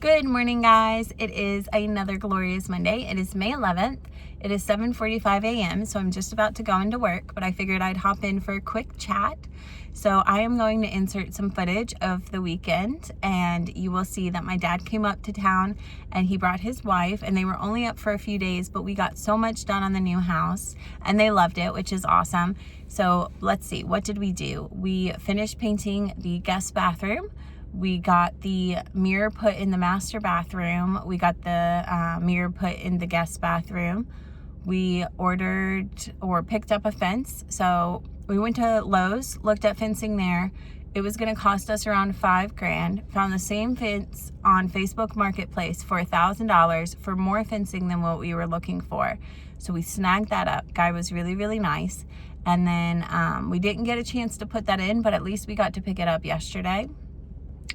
Good morning, guys. It is another glorious Monday. It is May 11th. It is 7:45 a.m. So I'm just about to go into work, but I figured I'd hop in for a quick chat. So I am going to insert some footage of the weekend, and you will see that my dad came up to town and he brought his wife, and they were only up for a few days, but we got so much done on the new house and they loved it, which is awesome. So let's see, what did we do? We finished painting the guest bathroom. We got the mirror put in the master bathroom. We got the mirror put in the guest bathroom. We ordered or picked up a fence. So we went to Lowe's, looked at fencing there. It was gonna cost us around $5,000. Found the same fence on Facebook Marketplace for $1,000 for more fencing than what we were looking for. So we snagged that up. Guy was really, really nice. And then we didn't get a chance to put that in, but at least we got to pick it up yesterday.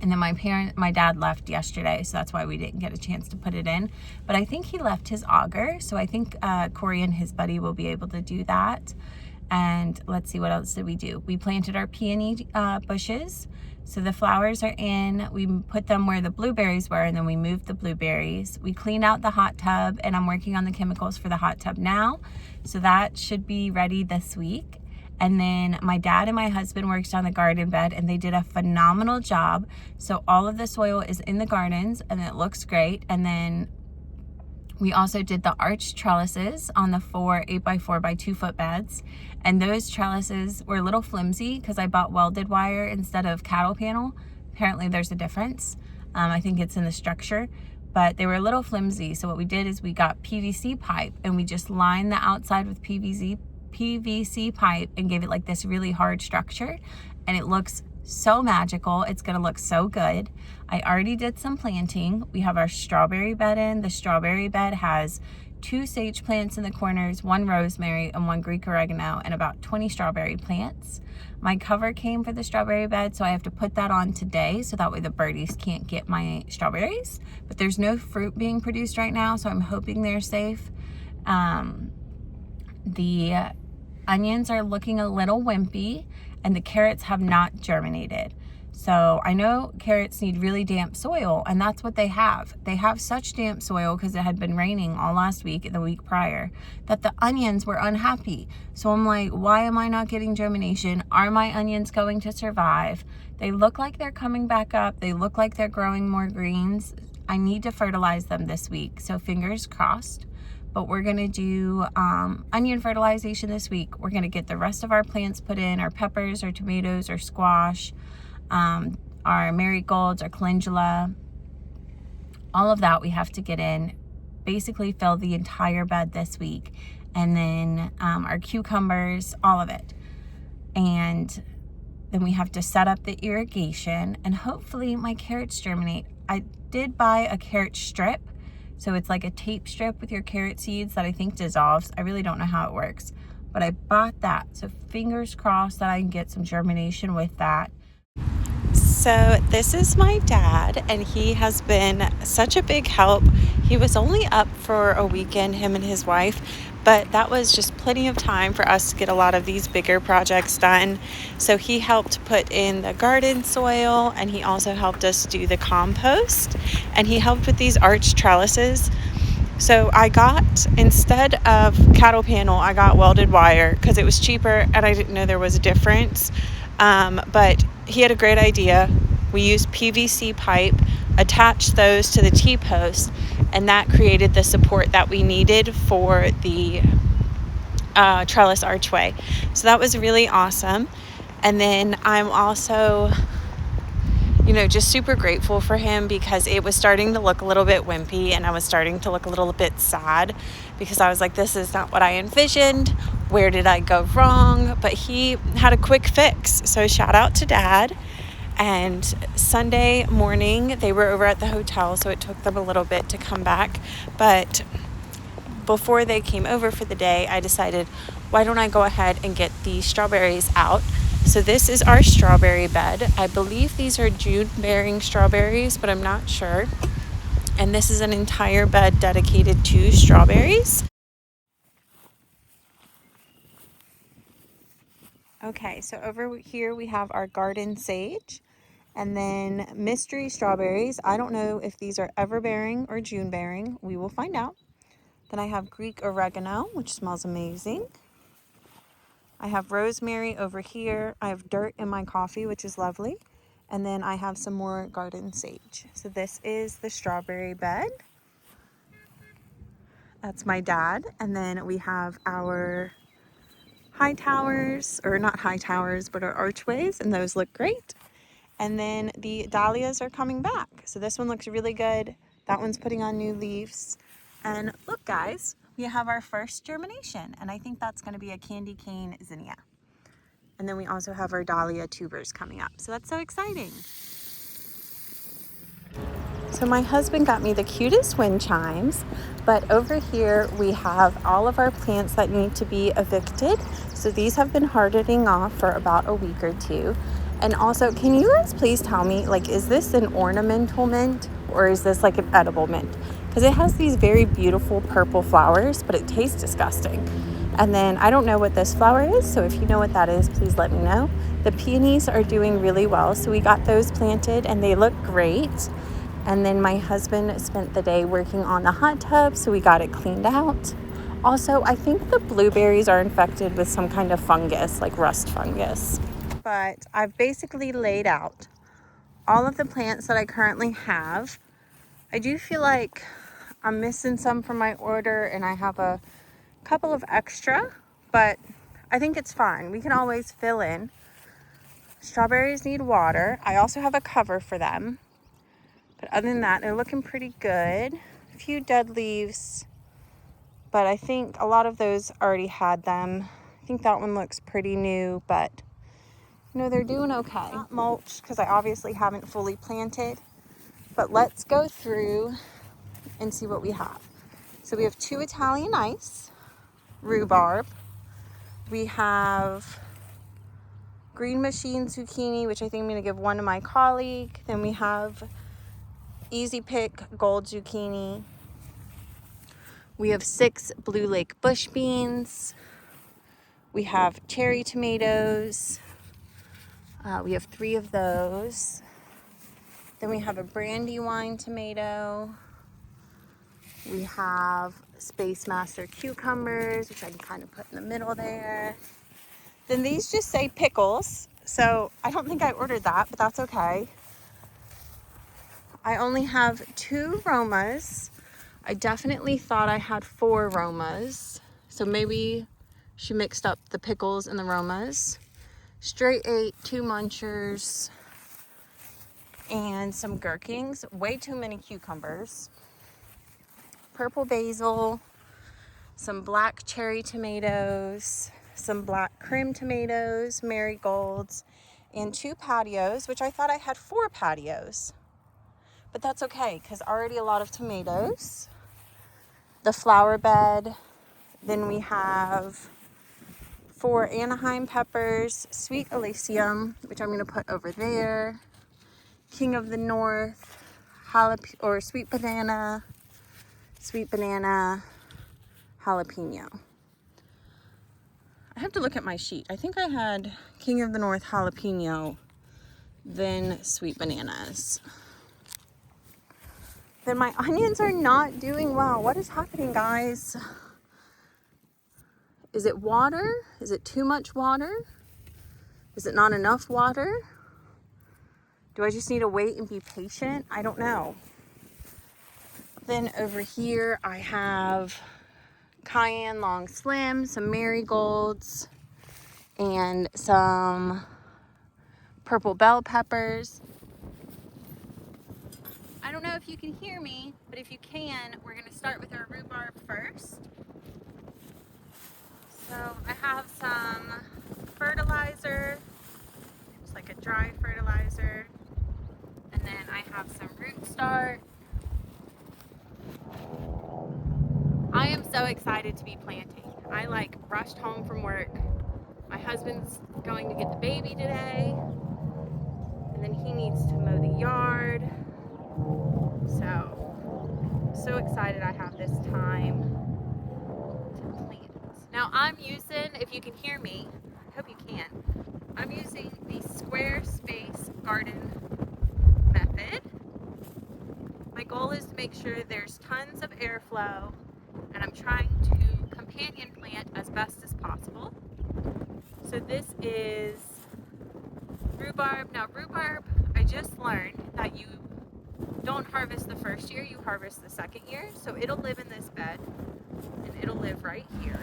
And then my dad left yesterday, so that's why we didn't get a chance to put it in. But I think he left his auger, so I think Corey and his buddy will be able to do that. And let's see, what else did we do? We planted our peony bushes. So the flowers are in. We put them where the blueberries were, and then we moved the blueberries. We cleaned out the hot tub, and I'm working on the chemicals for the hot tub now. So that should be ready this week. And then my dad and my husband worked on the garden bed, and they did a phenomenal job. So all of the soil is in the gardens and it looks great. And then we also did the arch trellises on the 4 8x4 by 2 foot beds. And those trellises were a little flimsy because I bought welded wire instead of cattle panel. Apparently there's a difference. I think it's in the structure, but they were a little flimsy. So what we did is we got PVC pipe and we just lined the outside with PVC pipe and gave it like this really hard structure, and it looks so magical. It's gonna look so good. I already did some planting. We have our strawberry bed in. The strawberry bed has 2 sage plants in the corners, 1 rosemary and 1 Greek oregano, and about 20 strawberry plants. My cover came for the strawberry bed, so I have to put that on today so that way the birdies can't get my strawberries. But there's no fruit being produced right now, so I'm hoping they're safe. The onions are looking a little wimpy, and the carrots have not germinated. So I know carrots need really damp soil, and that's what they have. They have such damp soil because it had been raining all last week and the week prior that the onions were unhappy. So I'm like, why am I not getting germination? Are my onions going to survive? They look like they're coming back up. They look like they're growing more greens. I need to fertilize them this week, so fingers crossed. But we're gonna do onion fertilization this week. We're gonna get the rest of our plants put in, our peppers, our tomatoes, our squash, our marigolds, our calendula. All of that we have to get in, basically fill the entire bed this week. And then our cucumbers, all of it. And then we have to set up the irrigation, and hopefully my carrots germinate. I did buy a carrot strip. So it's like a tape strip with your carrot seeds that I think dissolves. I really don't know how it works, but I bought that. So fingers crossed that I can get some germination with that. So this is my dad, and he has been such a big help. He was only up for a weekend, him and his wife, but that was just plenty of time for us to get a lot of these bigger projects done. So he helped put in the garden soil, and he also helped us do the compost, and he helped with these arch trellises. So I got, instead of cattle panel, I got welded wire because it was cheaper and I didn't know there was a difference. But he had a great idea. We used PVC pipe, attached those to the T-post, and that created the support that we needed for the trellis archway. So that was really awesome. And then I'm also, just super grateful for him because it was starting to look a little bit wimpy, and I was starting to look a little bit sad because I was like, this is not what I envisioned. Where did I go wrong? But he had a quick fix. So shout out to Dad. And Sunday morning, they were over at the hotel, so it took them a little bit to come back. But before they came over for the day, I decided, why don't I go ahead and get the strawberries out? So this is our strawberry bed. I believe these are June-bearing strawberries, but I'm not sure. And this is an entire bed dedicated to strawberries. Okay, so over here we have our garden sage. And then mystery strawberries. I don't know if these are ever bearing or June bearing. We will find out. Then I have Greek oregano, which smells amazing. I have rosemary over here. I have dirt in my coffee, which is lovely. And then I have some more garden sage. So this is the strawberry bed. That's my dad. And then we have our high towers, or not high towers, but our archways, and those look great. And then the dahlias are coming back. So this one looks really good. That one's putting on new leaves. And look, guys, we have our first germination, and I think that's going to be a candy cane zinnia. And then we also have our dahlia tubers coming up. So that's so exciting. So my husband got me the cutest wind chimes, but over here we have all of our plants that need to be evicted. So these have been hardening off for about a week or two. And also, can you guys please tell me, like, is this an ornamental mint or is this like an edible mint? Because it has these very beautiful purple flowers, but it tastes disgusting. And then I don't know what this flower is, so if you know what that is, please let me know. The peonies are doing really well, so we got those planted and they look great. And then my husband spent the day working on the hot tub, so we got it cleaned out. Also, I think the blueberries are infected with some kind of fungus, like rust fungus. But I've basically laid out all of the plants that I currently have. I do feel like I'm missing some from my order, and I have a couple of extra, but I think it's fine. We can always fill in. Strawberries need water. I also have a cover for them. But other than that, they're looking pretty good. A few dead leaves, but I think a lot of those already had them. I think that one looks pretty new, but you know, they're doing okay. Not mulch, because I obviously haven't fully planted. But let's go through and see what we have. So we have 2 Italian ice, rhubarb. We have green machine zucchini, which I think I'm going to give one to my colleague. Then we have Easy Pick gold zucchini. We have 6 Blue Lake bush beans. We have cherry tomatoes. We have 3 of those. Then we have a Brandywine tomato. We have Space Master cucumbers, which I can kind of put in the middle there. Then these just say pickles, so I don't think I ordered that, but that's okay. I only have 2 Romas. I definitely thought I had 4 Romas, so maybe she mixed up the pickles and the Romas. Straight 8, 2 Munchers, and some gherkins. Way too many cucumbers. Purple basil, some black cherry tomatoes, some black cream tomatoes, marigolds, and 2 patios, which I thought I had 4 patios. But that's okay, because already a lot of tomatoes. The flower bed. Then we have 4 Anaheim peppers, sweet Elysium, which I'm going to put over there. King of the North, sweet banana, jalapeno. I have to look at my sheet. I think I had King of the North jalapeno, then sweet bananas. Then my onions are not doing well. What is happening, guys? Is it water? Is it too much water? Is it not enough water? Do I just need to wait and be patient? I don't know. Then over here I have cayenne long slim, some marigolds, and some purple bell peppers. I don't know if you can hear me, but if you can, we're going to start with our rhubarb first. So I have some fertilizer, it's like a dry fertilizer, and then I have some root start. I am so excited to be planting. I rushed home from work. My husband's going to get the baby today, and then he needs to mow the yard. So excited I have this time to plant. Now I'm using, if you can hear me, I hope you can, I'm using the Squarespace garden My goal is to make sure there's tons of airflow, and I'm trying to companion plant as best as possible. So this is rhubarb. Now rhubarb, I just learned that you don't harvest the first year, you harvest the second year. So it'll live in this bed, and it'll live right here.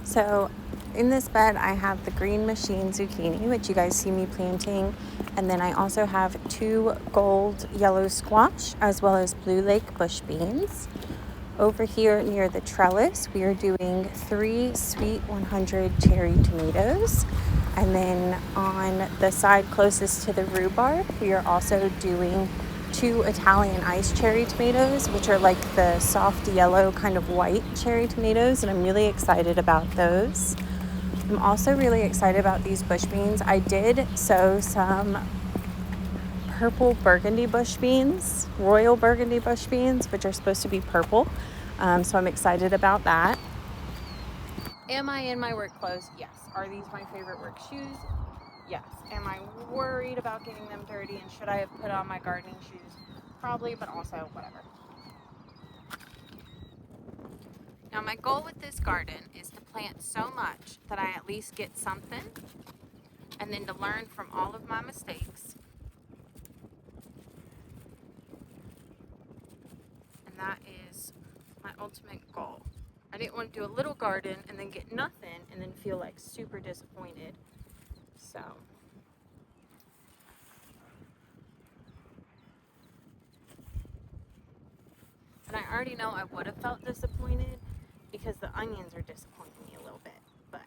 So in this bed, I have the green machine zucchini, which you guys see me planting. And then I also have 2 gold yellow squash, as well as blue lake bush beans. Over here near the trellis, we are doing 3 sweet 100 cherry tomatoes. And then on the side closest to the rhubarb, we are also doing 2 Italian ice cherry tomatoes, which are like the soft yellow kind of white cherry tomatoes, and I'm really excited about those. I'm also really excited about these bush beans. I did sow some purple burgundy bush beans, royal burgundy bush beans, which are supposed to be purple, so I'm excited about that. Am I in my work clothes? Yes. Are these my favorite work shoes? Yes. Am I worried about getting them dirty, and should I have put on my gardening shoes? Probably, but also whatever. Now my goal with this garden is to plant so much that I at least get something, and then to learn from all of my mistakes. And that is my ultimate goal. I didn't want to do a little garden and then get nothing and then feel like super disappointed. So and I already know I would have felt disappointed because the onions are disappointing me a little bit, but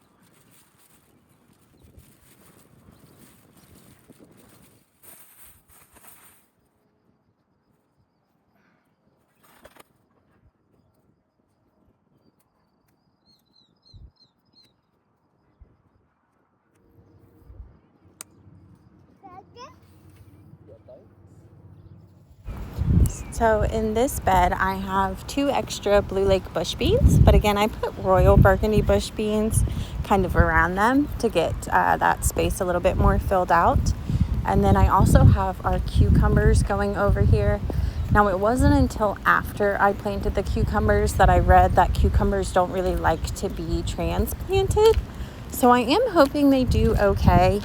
so in this bed, I have 2 extra blue lake bush beans, but again, I put royal burgundy bush beans kind of around them to get that space a little bit more filled out. And then I also have our cucumbers going over here. Now, it wasn't until after I planted the cucumbers that I read that cucumbers don't really like to be transplanted. So I am hoping they do okay.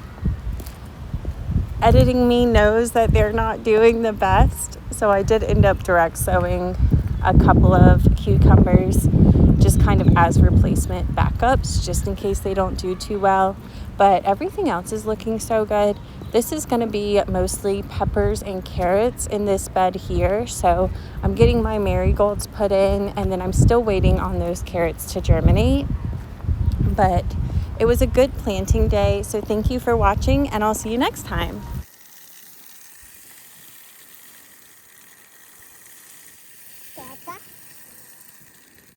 Editing me knows that they're not doing the best. So I did end up direct sowing a couple of cucumbers just kind of as replacement backups, just in case they don't do too well. But everything else is looking so good. This is going to be mostly peppers and carrots in this bed here. So I'm getting my marigolds put in, and then I'm still waiting on those carrots to germinate. But it was a good planting day. So thank you for watching, and I'll see you next time.